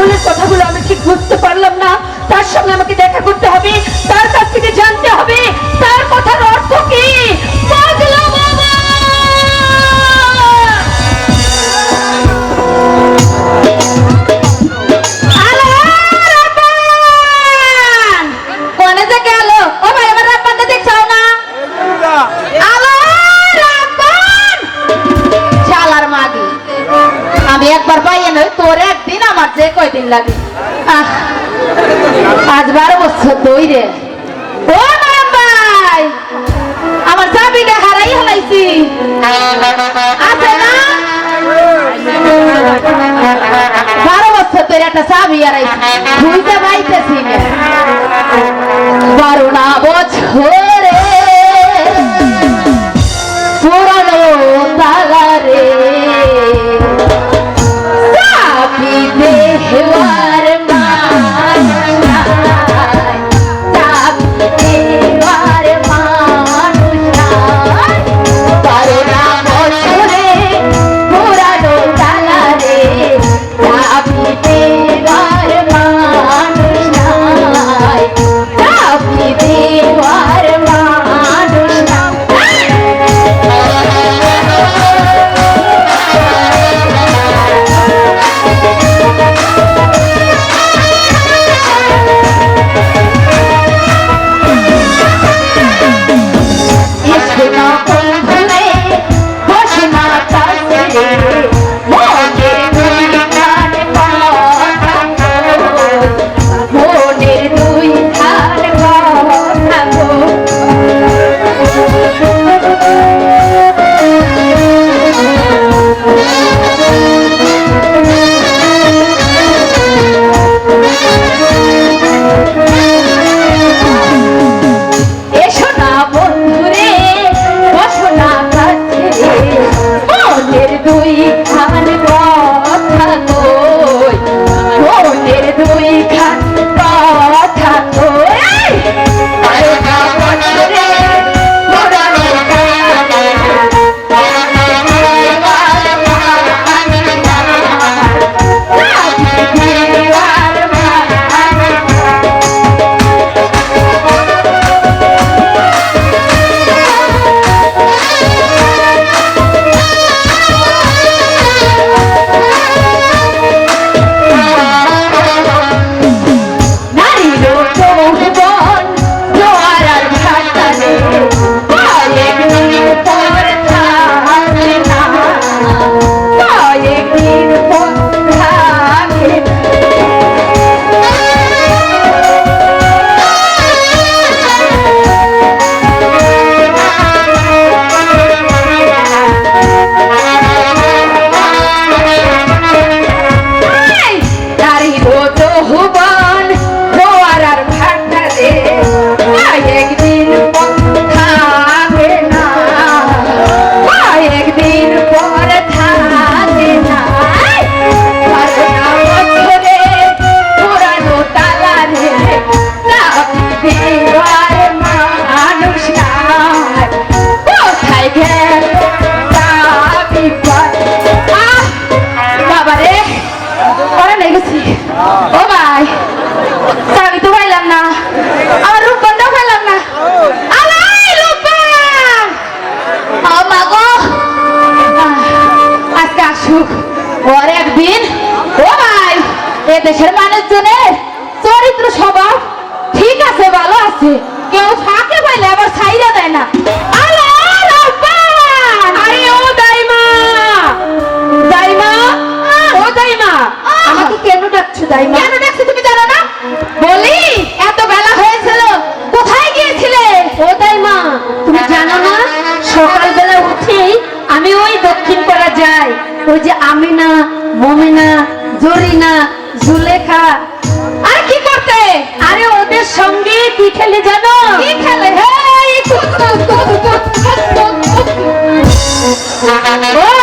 পাগলের কথাগুলো আমি ঠিক বুঝতে পারলাম না। তার সঙ্গে আমাকে দেখা করতে হবে, তার কাছ থেকে জানতে হবে তার কথার অর্থ কি। পাগলা বাবা! কোনে যে গেল? ও ভাই, আমার রাব্বানটা দেখছাও না? আলো রাব্বান! শালার মাগি, আমি একবার পাইয়ে নই, তোর একদিন আমার যে কয়দিন লাগে। আজ 12 বছর ধরে রে। ও নারায়ণ ভাই, আমার চাবিটা হারাই হারাইছি, আছে না? 12 বছর ধরে একটা চাবি হারাইছি, বুঝতে পাইতেছি না। 12 না বছরে পুরানো তালা রে, চাবি দেওয়ার মানুষ নাই, চাবি দেওয়ার মানুষ নাই। 12 না বছরে পুরানো তালা রে, চাবি দেওয়ার মানুষ নাই, চাবি দেওয়ার মানুষ নাই। দেশের মানুষজনের চরিত্র স্বভাব ঠিক আছে, ভালো আছে, কেউ ফাঁকে পাইলে আবার ছাইরা দেয় না। আমাকে কেন ডাকছো দাইমা? কেন ডাকছো তুমি জানো না? বলি, এত বেলা হয়েছিল, কোথায় গিয়েছিলে? ও দাইমা, তুমি জানো না সকালবেলা উঠেই আমি ওই দক্ষিণ পাড়া যাই, ওই যে আমিনা, মমিনা, জরিনা, জুলেখা। আর কি করতে? আরে ওদের সঙ্গে কি খেলে জানো? কি খেলে? ওই